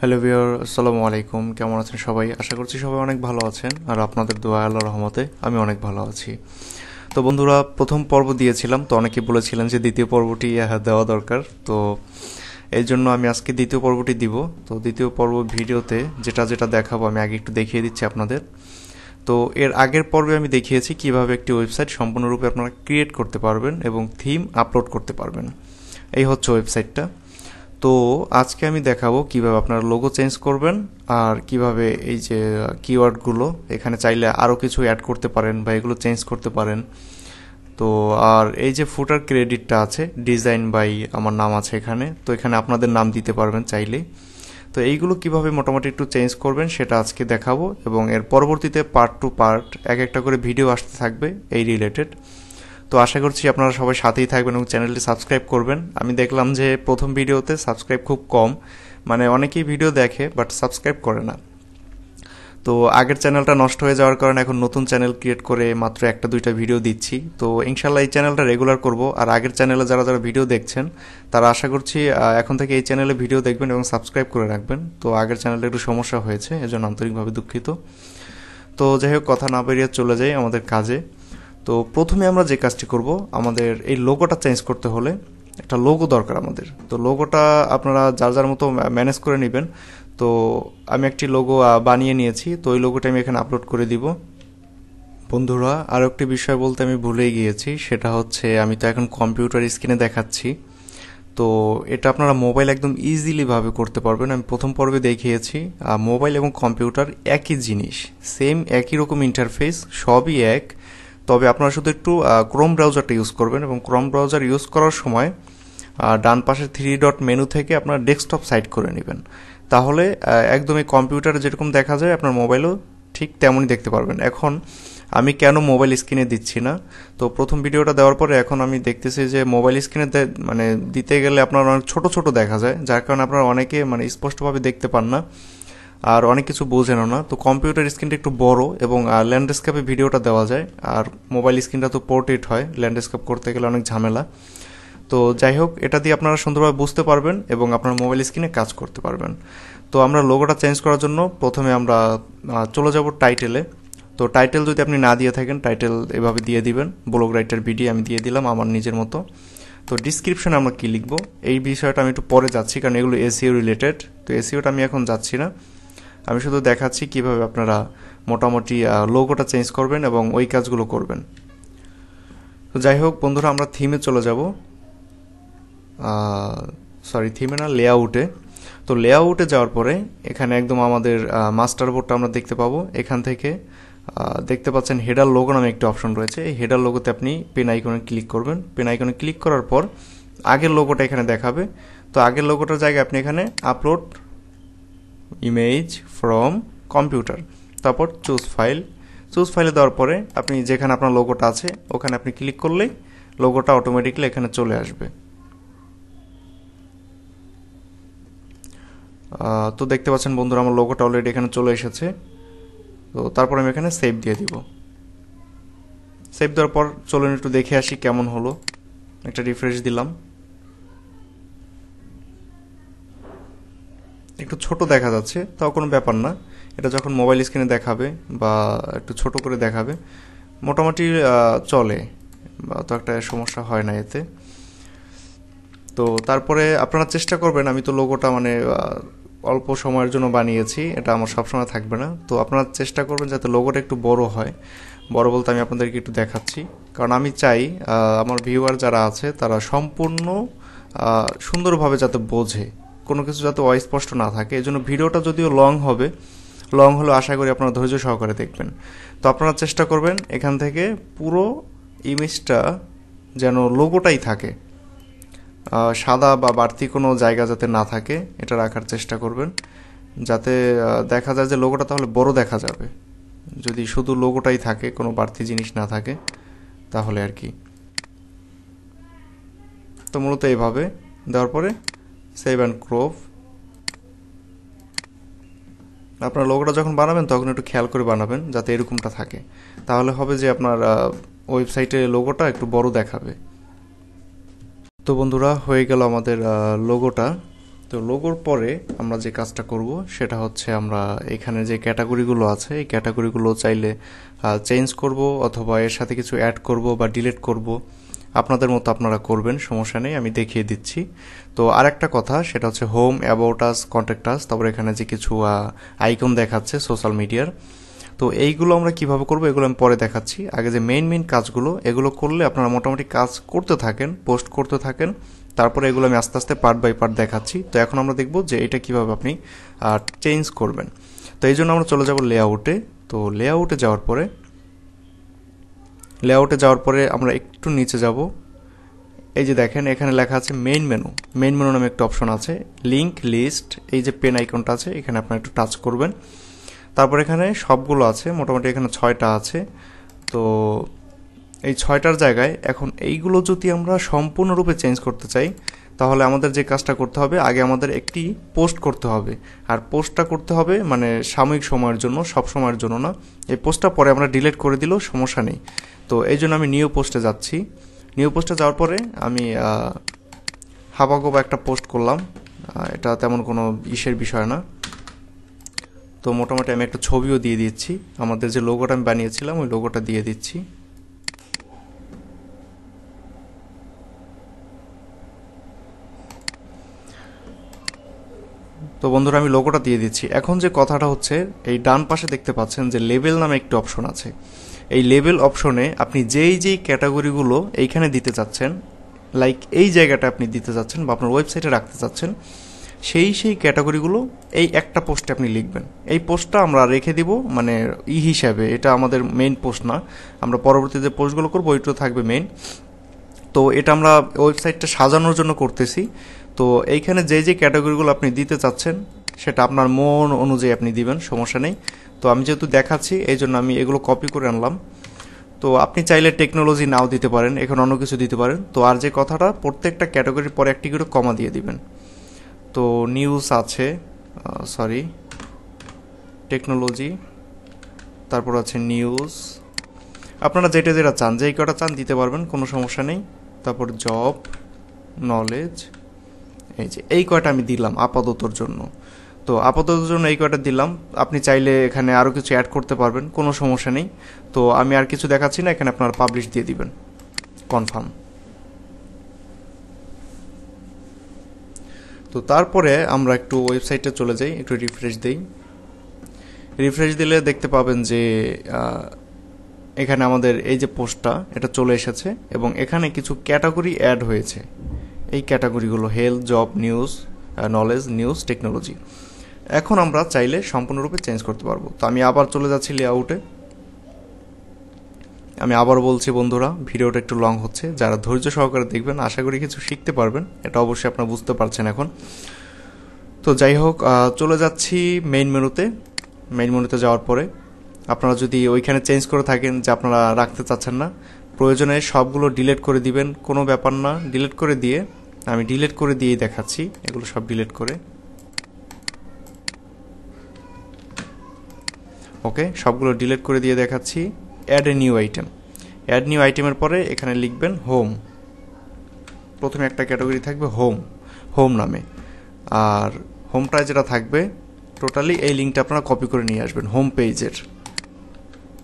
Hello viewer, আসসালামু আলাইকুম। কেমন আছেন সবাই? আশা করছি সবাই অনেক ভালো আছেন, আর আপনাদের দোয়া আল্লাহর রহমতে আমি অনেক ভালো আছি। তো বন্ধুরা, প্রথম পর্ব দিয়েছিলাম, তো অনেকে বলেছিলেন যে দ্বিতীয় পর্বটি দেওয়া দরকার। তো এই জন্য আমি আজকে দ্বিতীয় পর্বটি দিব। তো দ্বিতীয় পর্ব ভিডিওতে যেটা যেটা দেখাবো আমি আগে একটু দেখিয়ে দিচ্ছি আপনাদের। তো এর আগের পর্বে আমি দেখিয়েছি কিভাবে একটি ওয়েবসাইট সম্পূর্ণরূপে আপনারা ক্রিয়েট করতে পারবেন এবং থিম আপলোড করতে পারবেন। এই হচ্ছে ওয়েবসাইটটা। তো আজকে আমি দেখাবো কিভাবে আপনারা লোগো চেঞ্জ করবেন, আর কিভাবে এই যে কিওয়ার্ডগুলো এখানে চাইলে আরও কিছু অ্যাড করতে পারেন বা এগুলো চেঞ্জ করতে পারেন। তো আর এই যে ফুটার ক্রেডিটটা আছে, ডিজাইন বাই আমার নাম আছে এখানে, তো এখানে আপনাদের নাম দিতে পারবেন চাইলে। তো এইগুলো কিভাবে মোটামুটি একটু চেঞ্জ করবেন সেটা আজকে দেখাবো, এবং এর পরবর্তীতে পার্ট টু পার্ট এক একটা করে ভিডিও আসতে থাকবে এই রিলেটেড। তো আশা করছি আপনারা সবাই সাথেই থাকবেন এবং চ্যানেলটি সাবস্ক্রাইব করবেন। আমি দেখলাম যে প্রথম ভিডিওতে সাবস্ক্রাইব খুব কম, মানে অনেকেই ভিডিও দেখে বাট সাবস্ক্রাইব করে না। তো আগের চ্যানেলটা নষ্ট হয়ে যাওয়ার কারণে এখন নতুন চ্যানেল ক্রিয়েট করে মাত্র একটা দুইটা ভিডিও দিচ্ছি। তো ইনশাল্লাহ এই চ্যানেলটা রেগুলার করব। আর আগের চ্যানেলে যারা যারা ভিডিও দেখছেন তারা আশা করছি এখন থেকে এই চ্যানেলে ভিডিও দেখবেন এবং সাবস্ক্রাইব করে রাখবেন। তো আগের চ্যানেলে একটু সমস্যা হয়েছে, এজন্য আন্তরিকভাবে দুঃখিত। তো যাই হোক, কথা না বেরিয়ে চলে যাই আমাদের কাজে। তো প্রথমে আমরা যে কাজটি করব, আমাদের এই লোগোটা চেঞ্জ করতে হলে একটা লোগো দরকার আমাদের। তো লোগোটা আপনারা যার যার মতো ম্যানেজ করে নেবেন। তো আমি একটি লোগো বানিয়ে নিয়েছি, তো ওই লোগোটা আমি এখানে আপলোড করে দিব। বন্ধুরা, আরও একটি বিষয় বলতে আমি ভুলেই গিয়েছি, সেটা হচ্ছে আমি তো এখন কম্পিউটার স্ক্রিনে দেখাচ্ছি। তো এটা আপনারা মোবাইল একদম ইজিলিভাবে করতে পারবেন। আমি প্রথম পর্বে দেখিয়েছি মোবাইল এবং কম্পিউটার একই জিনিস, সেম একই রকম ইন্টারফেস, সবই এক। তবে আপনারা শুধু একটু ক্রোম ব্রাউজারটা ইউজ করবেন, এবং ক্রোম ব্রাউজার ইউজ করার সময় ডান পাশের 3 ডট মেনু থেকে আপনারা ডেস্কটপ সাইড করে নেবেন। তাহলে একদমই কম্পিউটারে যেরকম দেখা যায় আপনার মোবাইলও ঠিক তেমনই দেখতে পারবেন। এখন আমি কেন মোবাইল স্ক্রিনে দিচ্ছি না, তো প্রথম ভিডিওটা দেওয়ার পরে এখন আমি দেখতেছি যে মোবাইল স্ক্রিনে মানে দিতে গেলে আপনার অনেক ছোট ছোট দেখা যায়, যার কারণে আপনারা অনেকে মানে স্পষ্টভাবে দেখতে পান না, আর অনেক কিছু বোঝেনও না। তো কম্পিউটার স্ক্রিনটা একটু বড় এবং ল্যান্ডস্কেপে ভিডিওটা দেওয়া যায়, আর মোবাইল স্ক্রিনটা তো পোর্ট্রেট হয়, ল্যান্ডস্কেপ করতে গেলে অনেক ঝামেলা। তো যাই হোক, এটা দিয়ে আপনারা সুন্দরভাবে বুঝতে পারবেন এবং আপনার মোবাইল স্ক্রিনে কাজ করতে পারবেন। তো আমরা লোগোটা চেঞ্জ করার জন্য প্রথমে আমরা চলে যাব টাইটেলে। তো টাইটেল যদি আপনি না দিয়ে থাকেন, টাইটেল এভাবে দিয়ে দিবেন, ব্লগ রাইটার ভিডিও আমি দিয়ে দিলাম আমার নিজের মতো। তো ডিসক্রিপশনে আমরা কি লিখবো এই বিষয়টা আমি একটু পরে যাচ্ছি, কারণ এগুলো এসইও রিলেটেড। তো এসইওটা আমি এখন যাচ্ছি না, আমি শুধু দেখাচ্ছি কিভাবে আপনারা মোটামুটি লোগোটা চেঞ্জ করবেন এবং ওই কাজগুলো করবেন। তো যাই হোক বন্ধুরা, আমরা থিমে চলে যাব, থিমে না, লেআউটে। তো লেআউটে যাওয়ার পরে এখানে একদম আমাদের মাস্টার বোর্ডটা আমরা দেখতে পাবো। এখান থেকে দেখতে পাচ্ছেন হেডার লোগো নামে একটা অপশন রয়েছে। এই হেডার লোগোতে আপনি পেন আইকনে ক্লিক করবেন। পেন আইকনে ক্লিক করার পর আগের লোগোটা এখানে দেখাবে। তো আগের লোগোটার জায়গায় আপনি এখানে আপলোড ইমেজ ফ্রম কম্পিউটার, তারপর চুজ ফাইলে দেওয়ার পরে আপনি যেখানে আপনার লোগোটা আছে ওখানে আপনি ক্লিক করলেই লোগোটা অটোমেটিকলি এখানে চলে আসবে। তো দেখতে পাচ্ছেন বন্ধুরা, আমার লোগোটা অলরেডি এখানে চলে এসেছে। তো তারপর আমি এখানে সেভ দিয়ে দিব। সেভ দেওয়ার পর চলুন একটু দেখে আসি কেমন হলো। একটা রিফ্রেশ দিলাম, একটু ছোট দেখা যাচ্ছে, তাও কোনো ব্যাপার না। এটা যখন মোবাইল স্ক্রিনে দেখাবে বা একটু ছোট করে দেখাবে মোটামুটি চলে, তো একটা সমস্যা হয় না এতে। তো তারপরে আপনারা চেষ্টা করবেন, আমি তো লোগোটা মানে অল্প সময়ের জন্য বানিয়েছি, এটা আমার সবসময় থাকবে না। তো আপনারা চেষ্টা করবেন যাতে লোগোটা একটু বড় হয়। বড় বলতে আমি আপনাদেরকে একটু দেখাচ্ছি, কারণ আমি চাই আমার ভিউয়ার যারা আছে তারা সম্পূর্ণ সুন্দরভাবে যাতে বোঝে, কোনো কিছু যাতে অস্পষ্ট না থাকে। এই জন্য ভিডিওটা যদিও লং হলেও আশা করি আপনারা ধৈর্য সহকারে দেখবেন। তো আপনারা চেষ্টা করবেন এখান থেকে পুরো ইমেজটা যেন লোগোটাই থাকে, সাদা বা বাড়তি কোনো জায়গা যাতে না থাকে, এটা রাখার চেষ্টা করবেন, যাতে দেখা যায় যে লোগোটা তাহলে বড় দেখা যাবে। যদি শুধু লোগোটাই থাকে, কোনো বাড়তি জিনিস না থাকে, তাহলে আর কি। তো মূলত এইভাবে দেওয়ার পরে সেভ অ্যান্ড ক্রপ। আপনার লোগোটা যখন বানাবেন তখন একটু খেয়াল করে বানাবেন যাতে এরকমটা থাকে, তাহলে হবে যে আপনার ওয়েবসাইটে লোগোটা একটু বড় দেখাবে। তো বন্ধুরা, হয়ে গেল আমাদের লোগোটা। তো লোগোর পরে আমরা যে কাজটা করব সেটা হচ্ছে আমরা এখানে যে ক্যাটাগরিগুলো আছে এই ক্যাটাগরিগুলো চাইলে চেঞ্জ করব অথবা এর সাথে কিছু অ্যাড করব বা ডিলিট করব, আপনাদের মতো আপনারা করবেন, সমস্যা নেই, আমি দেখিয়ে দিচ্ছি। তো আরেকটা কথা সেটা হচ্ছে home, about us, contact us, তারপর এখানে যে কিছু আইকন দেখাচ্ছে সোশ্যাল মিডিয়ার, তো এইগুলো আমরা কিভাবে করব এগুলো আমি পরে দেখাচ্ছি। আগে যে মেইন কাজগুলো এগুলো করলে আপনারা মোটামুটি কাজ করতে থাকেন, পোস্ট করতে থাকেন, তারপরে এগুলো আমি আস্তে আস্তে পার্ট বাই পার্ট দেখাচ্ছি। তো এখন আমরা দেখব যে এটা কিভাবে আপনি চেঞ্জ করবেন। তো এই জন্য আমরা চলে যাব লেআউটে। তো লেআউটে যাওয়ার পরে আমরা একটু নিচে যাব। এই যে দেখেন এখানে লেখা আছে মেইন মেনু নামে একটা অপশন আছে, লিঙ্ক, লিস্ট, এই যে পেন আইকনটা আছে এখানে আপনারা একটু টাচ করবেন। তারপর এখানে সবগুলো আছে, মোটামুটি এখানে 6টা আছে। তো এই 6টার জায়গায় এখন এইগুলো যদি আমরা সম্পূর্ণরূপে চেঞ্জ করতে চাই তাহলে আমাদের যে কাজটা করতে হবে, আগে আমাদের একটি পোস্ট করতে হবে। আর পোস্টটা করতে হবে মানে সাময়িক সময়ের জন্য, সব সময়ের জন্য না। এই পোস্টটা পরে আমরা ডিলিট করে দিলেও সমস্যা নেই। তো এই জন্য আমি নিউ পোস্টে যাচ্ছি। নিউ পোস্টে যাওয়ার পরে আমি হাবাগোবা একটা পোস্ট করলাম, এটা তেমন কোনো ইসের বিষয় না। তো মোটামুটি আমি একটা ছবিও দিয়ে দিচ্ছি, আমাদের যে লোগোটা আমি বানিয়েছিলাম ওই লোগোটা দিয়ে দিচ্ছি। তো বন্ধুরা আমি লোগোটা দিয়ে দিচ্ছি। এখন যে কথাটা হচ্ছে, এই ডান পাশে দেখতে পাচ্ছেন যে লেবেল নামে একটি অপশন আছে। এই লেবেল অপশনে আপনি যেই ক্যাটাগরিগুলো এইখানে দিতে চাচ্ছেন, লাইক এই জায়গাটা আপনি দিতে চাচ্ছেন বা আপনার ওয়েবসাইটে রাখতে চাচ্ছেন, সেই ক্যাটাগরিগুলো এই একটা পোস্টে আপনি লিখবেন। এই পোস্টটা আমরা রেখে দিব মানে হিসাবে, এটা আমাদের মেইন পোস্ট না, আমরা পরবর্তী যে পোস্টগুলো করবো ওইটা থাকবে মেইন। তো এটা আমরা ওয়েবসাইটটা সাজানোর জন্য করতেছি। তো এইখানে যে ক্যাটাগরিগুলো আপনি দিতে চাচ্ছেন সেটা আপনার মন অনুযায়ী আপনি দিবেন, সমস্যা নেই। তো আমি যেহেতু দেখাচ্ছি এই জন্য আমি এগুলো কপি করে আনলাম। তো আপনি চাইলে টেকনোলজি নাও দিতে পারেন, এখন অন্য কিছু দিতে পারেন। তো আর যে কথাটা, প্রত্যেকটা ক্যাটাগরির পরে একটি করে কমা দিয়ে দিবেন। তো নিউজ আছে, টেকনোলজি, তারপর আছে নিউজ, আপনারা যেটা চান, যেই কটা চান দিতে পারবেন, কোনো সমস্যা নেই। তারপর জব, নলেজ, এই কয়টা আমি দিলাম আপাততর জন্য। তো আপাততর জন্য এই কয়টা দিলাম, আপনি চাইলে এখানে আরও কিছু অ্যাড করতে পারবেন, কোনো সমস্যা নেই। তো আমি আর কিছু দেখাচ্ছি না, এখানে আপনারা পাবলিশ দিয়ে দিবেন, কনফার্ম। তো তারপরে আমরা একটু ওয়েবসাইটে চলে যাই, একটু রিফ্রেশ দিই। রিফ্রেশ দিলে দেখতে পাবেন যে এখানে আমাদের এই যে পোস্টটা এটা চলে এসেছে এবং এখানে কিছু ক্যাটাগরি অ্যাড হয়েছে। এই ক্যাটাগরিগুলো health, job, news, knowledge, news, technology. এখন আমরা চাইলে সম্পূর্ণরূপে চেঞ্জ করতে পারবো। তো আমি আবার চলে যাচ্ছি লেআউটে। আমি আবার বলছি বন্ধুরা, ভিডিওটা একটু লং হচ্ছে, যারা ধৈর্য সহকারে দেখবেন আশা করি কিছু শিখতে পারবেন, এটা অবশ্যই আপনারা বুঝতে পারছেন এখন। তো যাই হোক, চলে যাচ্ছি মেইন মেনুতে যাওয়ার পরে আপনারা যদি ওইখানে চেঞ্জ করে থাকেন যে আপনারা রাখতে চাচ্ছেন না, প্রয়োজনে সবগুলো ডিলিট করে দিবেন, কোনো ব্যাপার না। ডিলিট করে দিয়ে আমি ডিলিট করে দিয়েই দেখাচ্ছি, এগুলো সব ডিলিট করে। ওকে, সবগুলো ডিলিট করে দিয়ে দেখাচ্ছি। Add a new item, add new আইটেমের পরে এখানে লিখবেন হোম। প্রথমে একটা ক্যাটাগরি থাকবে হোম নামে, আর হোমটায় যেটা থাকবে টোটালি এই লিঙ্কটা আপনারা কপি করে নিয়ে আসবেন, হোম পেজের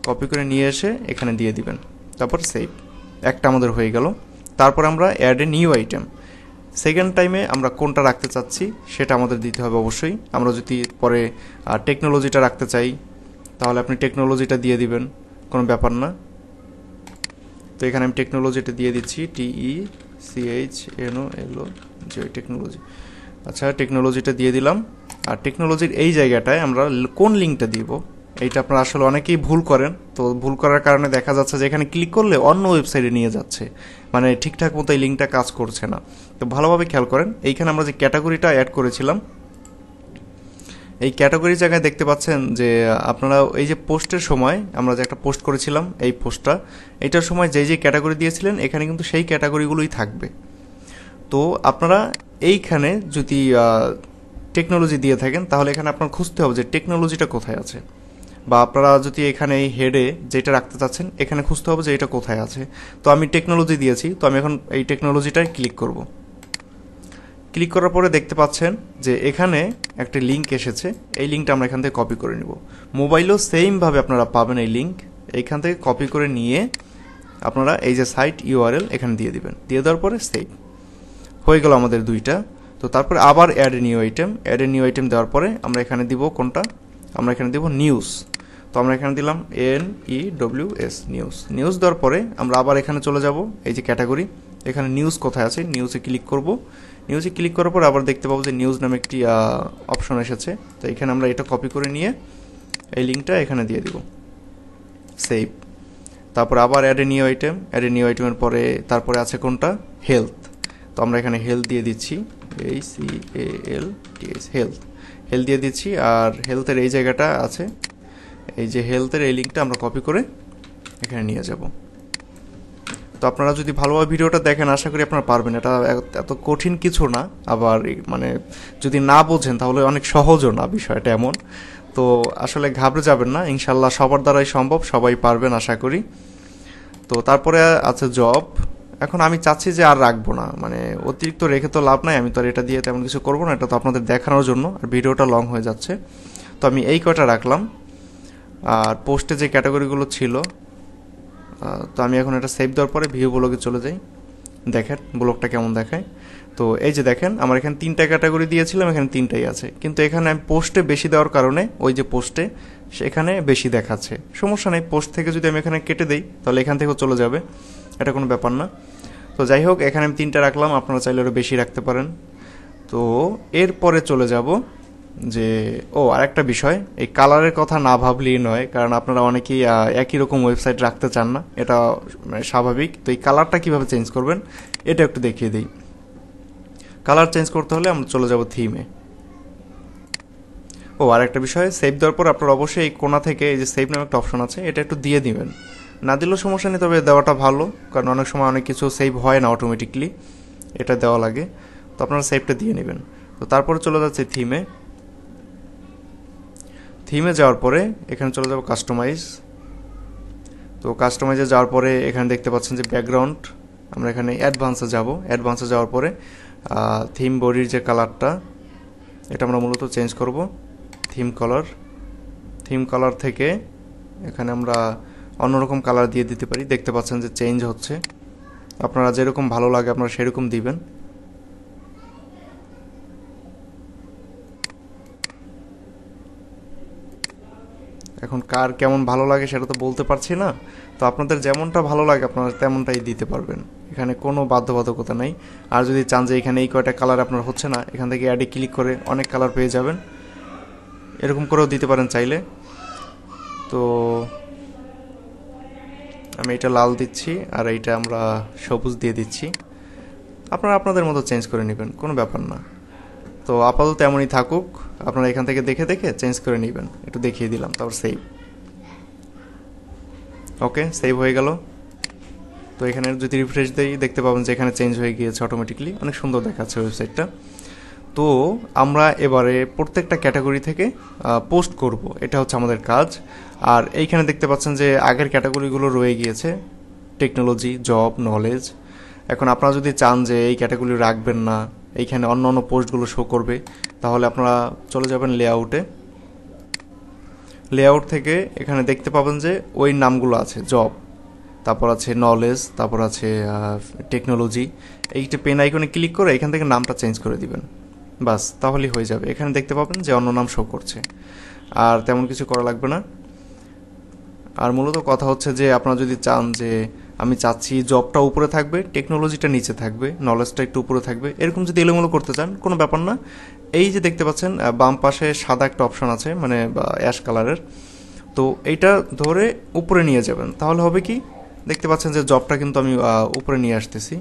কপি করে নিয়ে এসে এখানে দিয়ে দিবেন। তারপর সেভ, একটা আমাদের হয়ে গেল। তারপর আমরা add a new item, second টাইমে আমরা কোনটা রাখতে চাচ্ছি সেটা আমাদের দিতে হবে অবশ্যই। আমরা যদি পরে টেকনোলজিটা রাখতে চাই তাহলে আপনি টেকনোলজিটা দিয়ে দিবেন, কোনো ব্যাপার না। তো এখানে আমি টেকনোলজিটা দিয়ে দিচ্ছি, TECHNOLOG, টেকনোলজি। আচ্ছা, টেকনোলজিটা দিয়ে দিলাম। আর টেকনোলজির এই জায়গাটায় আমরা কোন লিঙ্কটা দিব এইটা আপনারা আসলে অনেকেই ভুল করেন। তো ভুল করার কারণে দেখা যাচ্ছে যে এখানে ক্লিক করলে অন্য ওয়েবসাইটে নিয়ে যাচ্ছে, মানে ঠিকঠাক মতো এই লিঙ্কটা কাজ করছে না। তো ভালোভাবে খেয়াল করেন, এইখানে আমরা যে ক্যাটাগরিটা অ্যাড করেছিলাম এই ক্যাটাগরির জায়গায় দেখতে পাচ্ছেন যে আপনারা এই যে পোস্টের সময় আমরা যে একটা পোস্ট করেছিলাম এই পোস্টটা, এইটার সময় যে ক্যাটাগরি দিয়েছিলেন এখানে কিন্তু সেই ক্যাটাগরিগুলোই থাকবে। তো আপনারা এইখানে যদি টেকনোলজি দিয়ে থাকেন তাহলে এখানে আপনার খুঁজতে হবে যে টেকনোলজিটা কোথায় আছে, বা আপনারা যদি এখানে এই হেডে যেটা রাখতে চাচ্ছেন এখানে খুঁজতে হবে যে এটা কোথায় আছে। তো আমি টেকনোলজি দিয়েছি, তো আমি এখন এই টেকনোলজিটায় ক্লিক করব। ক্লিক করার পরে দেখতে পাচ্ছেন যে এখানে একটা লিঙ্ক এসেছে। এই লিঙ্কটা আমরা এখান থেকে কপি করে নিব। মোবাইলেও সেমভাবে আপনারা পাবেন এই লিঙ্ক। এইখান থেকে কপি করে নিয়ে আপনারা এই যে সাইট ইউআরএল এখানে দিয়ে দিবেন। দিয়ে দেওয়ার পরে সেভ হয়ে গেল আমাদের দুইটা। তো তারপরে আবার অ্যাড এ নিউ আইটেম দেওয়ার পরে আমরা এখানে দিব কোনটা, আমরা এখানে দিব নিউজ। তো আমরা এখানে দিলাম NEWS নিউজ দেওয়ার পরে আমরা আবার এখানে চলে যাব এই যে ক্যাটাগরি, এখানে নিউজ কোথায় আছে নিউজে ক্লিক করব। নিউজে ক্লিক করার পর আবার দেখতে পাবো যে নিউজ নামে একটি অপশন এসেছে। তো এখানে আমরা এটা কপি করে নিয়ে এই লিঙ্কটা এখানে দিয়ে দিব, সেভ। তারপর আবার অ্যাড এ নিউ আইটেমের পরে তারপরে আছে কোনটা, হেলথ। তো আমরা এখানে হেলথ দিয়ে দিচ্ছি, হেলথ দিয়ে দিচ্ছি। আর হেলথের এই জায়গাটা আছে, এই যে হেলথের এই লিঙ্কটা আমরা কপি করে এখানে নিয়ে যাব। তো আপনারা যদি ভালোভাবে ভিডিওটা দেখেন আশা করি আপনারা পারবেন। এটা এত কঠিন কিছু না, আবার মানে যদি না বোঝেন তাহলে অনেক সহজও না, বিষয়টা এমন। তো আসলে ঘাবড়ে যাবেন না, ইনশাল্লাহ সবার দ্বারাই সম্ভব, সবাই পারবেন আশা করি। তো তারপরে আছে জব। এখন আমি চাচ্ছি যে আর রাখবো না, মানে অতিরিক্ত রেখে তো লাভ নাই, আমি তো আর এটা দিয়ে তেমন কিছু করবো না, এটা তো আপনাদের দেখানোর জন্য, আর ভিডিওটা লং হয়ে যাচ্ছে। তো আমি এই কয়টা রাখলাম। আর পোস্টে যে ক্যাটাগরিগুলো ছিল, তো আমি এখন এটা সেভ দেওয়ার পরে ভিউ ব্লগে চলে যাই, দেখেন ব্লগটা কেমন দেখায়। তো এই যে দেখেন আমার এখানে 3টা ক্যাটাগরি দিয়েছিলাম, এখানে 3টাই আছে, কিন্তু এখানে আমি পোস্টে বেশি দেওয়ার কারণে ওই যে পোস্টে সেখানে বেশি দেখাচ্ছে। সমস্যা নেই, পোস্ট থেকে যদি আমি এখানে কেটে দিই তাহলে এখান থেকেও চলে যাবে, এটা কোনো ব্যাপার না। তো যাই হোক, এখানে আমি 3টা রাখলাম, আপনারা চাইলে আরও বেশি রাখতে পারেন। তো এরপরে চলে যাব যে আরেকটা বিষয়, এই কালারের কথা না ভাবলেই নয়, কারণ আপনারা অনেকেই একই রকম ওয়েবসাইট রাখতে চান না, এটা স্বাভাবিক। তো এই কালারটা কীভাবে চেঞ্জ করবেন এটা একটু দেখিয়ে দিই। কালার চেঞ্জ করতে হলে আমরা চলে যাব থিমে। আরেকটা বিষয়, সেভ দেওয়ার পর আপনারা অবশ্যই এই কোণা থেকে এই যে সেভ নামে একটা অপশন আছে, এটা একটু দিয়ে দিবেন। না দিলেও সমস্যা নেই, তবে দেওয়াটা ভালো, কারণ অনেক সময় অনেক কিছু সেভ হয় না অটোমেটিকলি, এটা দেওয়া লাগে। তো আপনারা সেভটা দিয়ে নেবেন। তো তারপরে চলে যাচ্ছে থিমে যাওয়ার পরে এখানে চলে যাব কাস্টমাইজ। তো কাস্টমাইজে যাওয়ার পরে এখানে দেখতে পাচ্ছেন যে ব্যাকগ্রাউন্ড, আমরা এখানে অ্যাডভান্সে যাওয়ার পরে থিম বডির যে কালারটা এটা আমরা মূলত চেঞ্জ করব, থিম কালার থেকে এখানে আমরা অন্যরকম কালার দিয়ে দিতে পারি। দেখতে পাচ্ছেন যে চেঞ্জ হচ্ছে, আপনারা যেরকম ভালো লাগে আপনারা সেরকম দিবেন। এখন কার কেমন ভালো লাগে সেটা তো বলতে পারছি না, তো আপনাদের যেমনটা ভালো লাগে আপনারা তেমনটাই দিতে পারবেন, এখানে কোনো বাধ্যবাধকতা নেই। আর যদি চান যে এখানে এই কয়টা কালার আপনার হচ্ছে না, এখান থেকে অ্যাডে ক্লিক করে অনেক কালার পেয়ে যাবেন, এরকম করেও দিতে পারেন চাইলে। তো আমি এটা লাল দিচ্ছি আর এইটা আমরা সবুজ দিয়ে দিচ্ছি, আপনারা আপনাদের মতো চেঞ্জ করে নেবেন, কোনো ব্যাপার না। তো আপাতত এমনই থাকুক, আপনারা এখান থেকে দেখে চেঞ্জ করে নেবেন, একটু দেখিয়ে দিলাম। তারপর সেভ, ওকে সেভ হয়ে গেল। তো এখানে যদি রিফ্রেশ দিই দেখতে পাবেন যে এখানে চেঞ্জ হয়ে গিয়েছে অটোমেটিকলি, অনেক সুন্দর দেখাচ্ছে ওয়েবসাইটটা। তো আমরা এবারে প্রত্যেকটা ক্যাটাগরি থেকে পোস্ট করব, এটা হচ্ছে আমাদের কাজ। আর এইখানে দেখতে পাচ্ছেন যে আগের ক্যাটাগরিগুলো রয়ে গিয়েছে, টেকনোলজি, জব, নলেজ। এখন আপনারা যদি চান যে এই ক্যাটাগরি রাখবেন না, এইখানে অন্য অন্য পোস্টগুলো শো করবে, তাহলে আপনারা চলে যাবেন লেআউট থেকে এখানে দেখতে পাবেন যে ওই নামগুলো আছে, জব, তারপর আছে নলেজ, তারপর আছে টেকনোলজি। এইটা পেন আইকনে ক্লিক করে এখান থেকে নামটা চেঞ্জ করে দিবেন, বাস তাহলেই হয়ে যাবে। এখানে দেখতে পাবেন যে অন্য নাম শো করছে, আর তেমন কিছু করা লাগবে না। আর মূলত কথা হচ্ছে যে আপনারা যদি চান যে আমি চাচ্ছি জবটা উপরে থাকবে, টেকনোলজিটা নিচে থাকবে, নলেজটা একটু উপরে থাকবে, এরকম যদি এলোমেলো করতে চান কোনো ব্যাপার না। এই যে দেখতে পাচ্ছেন বাম পাশে সাদা একটা অপশন আছে, মানে অ্যাশ কালারের, তো এইটা ধরে উপরে নিয়ে যাবেন, তাহলে হবে কি দেখতে পাচ্ছেন যে জবটা কিন্তু আমি উপরে নিয়ে আসতেছি।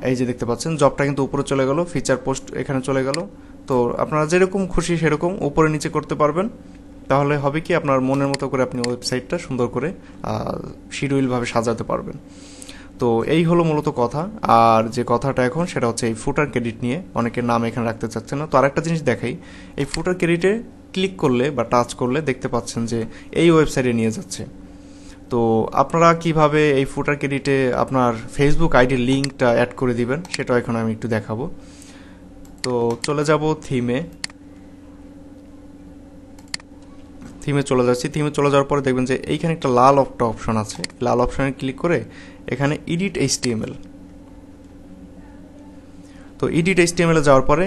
এই যে দেখতে পাচ্ছেন জবটা কিন্তু উপরে চলে গেল, ফিচার পোস্ট এখানে চলে গেল। তো আপনারা যেরকম খুশি সেরকম উপরে নিচে করতে পারবেন, তাহলে হবে কি আপনার মনের মতো করে আপনি ওয়েবসাইটটা সুন্দর করে শিডিউলভাবে সাজাতে পারবেন। তো এই হলো মূলত কথা। আর যে কথাটা এখন সেটা হচ্ছে এই ফুটার ক্রেডিট নিয়ে, অনেকের নাম এখানে রাখতে চাচ্ছে না। তো আরেকটা জিনিস দেখাই, এই ফুটার ক্রেডিটে ক্লিক করলে বা টাচ করলে দেখতে পাচ্ছেন যে এই ওয়েবসাইটে নিয়ে যাচ্ছে। তো আপনারা কিভাবে এই ফুটার ক্রেডিটে আপনার ফেসবুক আইডির লিঙ্কটা অ্যাড করে দিবেন সেটাও এখন আমি একটু দেখাবো। তো চলে যাব থিমে চলে যাচ্ছি। থিমে চলে যাওয়ার পরে দেখবেন যে এইখানে একটা লাল একটা অপশন আছে, লাল অপশনে ক্লিক করে এখানে এডিট এইচটিএমএল। তো এডিট এইচটিএমএল যাওয়ার পরে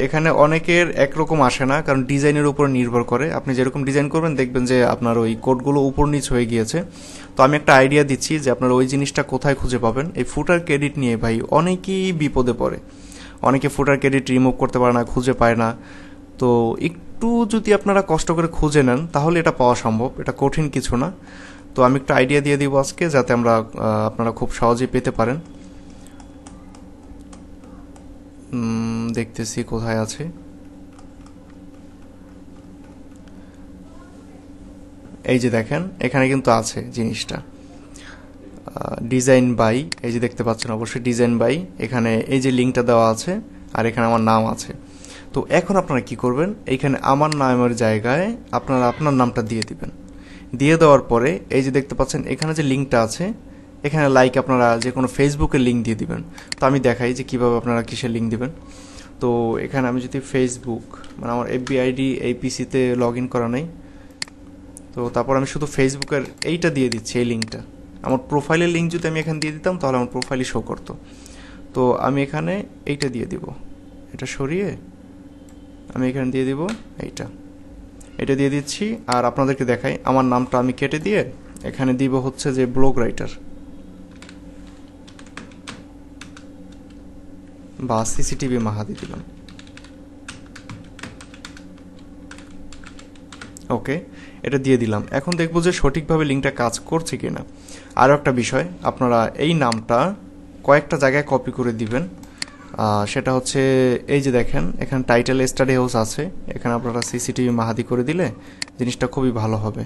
এখানে অনেকের একরকম আসে না, কারণ ডিজাইনের উপর নির্ভর করে। আপনি যেরকম ডিজাইন করবেন দেখবেন যে আপনার ওই কোডগুলো উপর নিচ হয়ে গিয়েছে। তো আমি একটা আইডিয়া দিচ্ছি যে আপনারা ওই জিনিসটা কোথায় খুঁজে পাবেন। এই ফুটার ক্রেডিট নিয়ে ভাই অনেকেই বিপদে পড়ে, অনেকে ফুটার ক্রেডিট রিমুভ করতে পারে না, খুঁজে পায় না। তো একটু যদি আপনারা কষ্ট করে খুঁজে নেন তাহলে এটা পাওয়া সম্ভব, এটা কঠিন কিছু না। তো আমি একটা আইডিয়া দিয়ে দিব আজকে, যাতে আপনারা খুব সহজেই পেতে পারেন। দেখতেছি কোথায় আছে। এই যে দেখেন এখানে কিন্তু আছে জিনিসটা, ডিজাইন বাই। এই যে দেখতে পাচ্ছেন অবশ্যই ডিজাইন বাই, এখানে এই যে লিঙ্কটা দেওয়া আছে আর এখানে আমার নাম আছে। তো এখন আপনারা কি করবেন, এইখানে আমার নামের জায়গায় আপনারা আপনার নামটা দিয়ে দিবেন। দিয়ে দেওয়ার পরে এই যে দেখতে পাচ্ছেন এখানে যে লিঙ্কটা আছে, এখানে লাইক আপনারা যে কোনো ফেসবুকের লিঙ্ক দিয়ে দিবেন। তো আমি দেখাই যে কিভাবে আপনারা কিসের লিঙ্ক দিবেন। তো এখানে আমি যদি ফেসবুক, মানে আমার এফবি আইডি এই পিসিতে লগ ইন করা নেই, তো তারপর আমি শুধু ফেসবুকের এইটা দিয়ে দিচ্ছি, এই লিঙ্কটা। আমার প্রোফাইলের লিঙ্ক যদি আমি এখানে দিয়ে দিতাম তাহলে আমার প্রোফাইলই শো করতো। তো আমি এখানে এইটা দিয়ে দিব, এটা সরিয়ে আমি এখানে দিয়ে দিব এটা দিয়ে দিচ্ছি। আর আপনাদেরকে দেখাই আমার নামটা আমি কেটে দিয়ে এখানে দিব হচ্ছে যে ব্লগ রাইটার বা সিসিটিভি মাহাদি দিলাম। ওকে, এটা দিয়ে দিলাম। এখন দেখবো যে সঠিকভাবে লিঙ্কটা কাজ করছে কিনা। আরও একটা বিষয়, আপনারা এই নামটা কয়েকটা জায়গায় কপি করে দিবেন। সেটা হচ্ছে এই যে দেখেন এখানে টাইটেল স্টাডি হাউস আছে, এখানে আপনারা সিসিটিভি মাহাদি করে দিলে জিনিসটা খুবই ভালো হবে।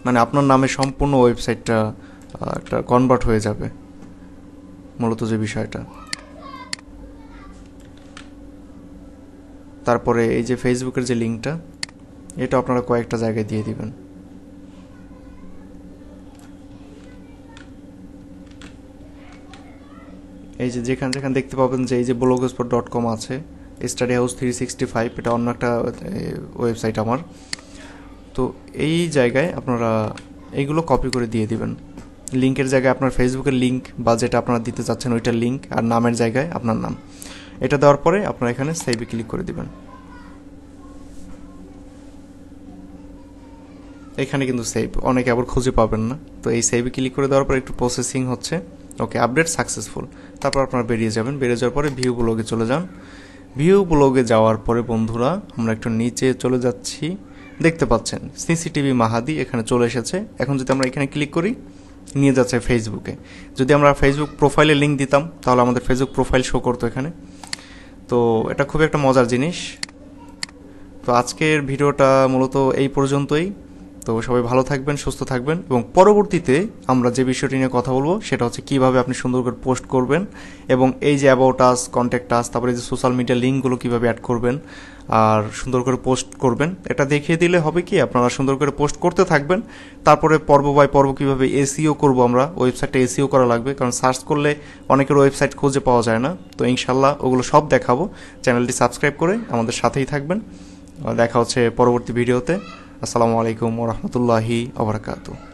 মানে আপনার নামে সম্পূর্ণ ওয়েবসাইটটা একটা কনভার্ট হয়ে যাবে, মূলত যে বিষয়টা। তারপরে এই যে ফেসবুকের যে লিঙ্কটা, এটা আপনারা কয়েকটা জায়গায় দিয়ে দিবেন। এই যে যেখানে যেখানে দেখতে পাবেন যে এই যে blogspot.com আছে, স্টাডি হাউস 365, এটা অন্য একটা ওয়েবসাইট আমার। তো এই জায়গায় আপনারা এইগুলো কপি করে দিয়ে দিবেন। লিঙ্কের জায়গায় আপনার ফেসবুকের লিঙ্ক বা যেটা আপনারা দিতে চাচ্ছেন ওইটার লিঙ্ক, আর নামের জায়গায় আপনার নাম। এটা দেওয়ার পরে আপনারা এখানে সেভে ক্লিক করে দিবেন। এখানে কিন্তু সেভ, অনেকে আবার খুঁজে পাবেন না। তো এই সেভে ক্লিক করে দেওয়ার পর একটু প্রসেসিং হচ্ছে। ওকে, আপডেট সাকসেসফুল। তারপর আপনারা বেরিয়ে যাবেন। বেরিয়ে যাওয়ার পরে ভিউ ব্লগে চলে যান। ভিউ ব্লগে যাওয়ার পরে বন্ধুরা আমরা একটু নিচে চলে যাচ্ছি, দেখতে পাচ্ছেন সিসিটিভি মাহাদি এখানে চলে এসেছে। এখন যদি আমরা এখানে ক্লিক করি নিয়ে যাচ্ছে ফেসবুকে। যদি আমরা ফেসবুক প্রোফাইলে লিঙ্ক দিতাম তাহলে আমাদের ফেসবুক প্রোফাইল শো করতো এখানে। তো এটা খুবই একটা মজার জিনিস। তো আজকের ভিডিওটা মূলত এই পর্যন্তই। তো সবাই ভালো থাকবেন, সুস্থ থাকবেন, এবং পরবর্তীতে আমরা যে বিষয়টি নিয়ে কথা বলবো সেটা হচ্ছে কিভাবে আপনি সুন্দর করে পোস্ট করবেন, এবং এই যে অ্যাবাউট আস, কন্ট্যাক্ট আস, তারপরে যে সোশ্যাল মিডিয়া লিঙ্কগুলো কীভাবে অ্যাড করবেন আর সুন্দর করে পোস্ট করবেন, এটা দেখিয়ে দিলে হবে কি আপনারা সুন্দর করে পোস্ট করতে থাকবেন। তারপরে পর্ব বাই পর্ব কীভাবে এসইও করবো, আমরা ওয়েবসাইটটা এসইও করা লাগবে, কারণ সার্চ করলে অনেকের ওয়েবসাইট খুঁজে পাওয়া যায় না। তো ইনশাল্লাহ ওগুলো সব দেখাবো। চ্যানেলটি সাবস্ক্রাইব করে আমাদের সাথেই থাকবেন। দেখা হচ্ছে পরবর্তী ভিডিওতে। আসসালামু আলাইকুম ওয়া রাহমাতুল্লাহি ওয়া বারাকাতুহু।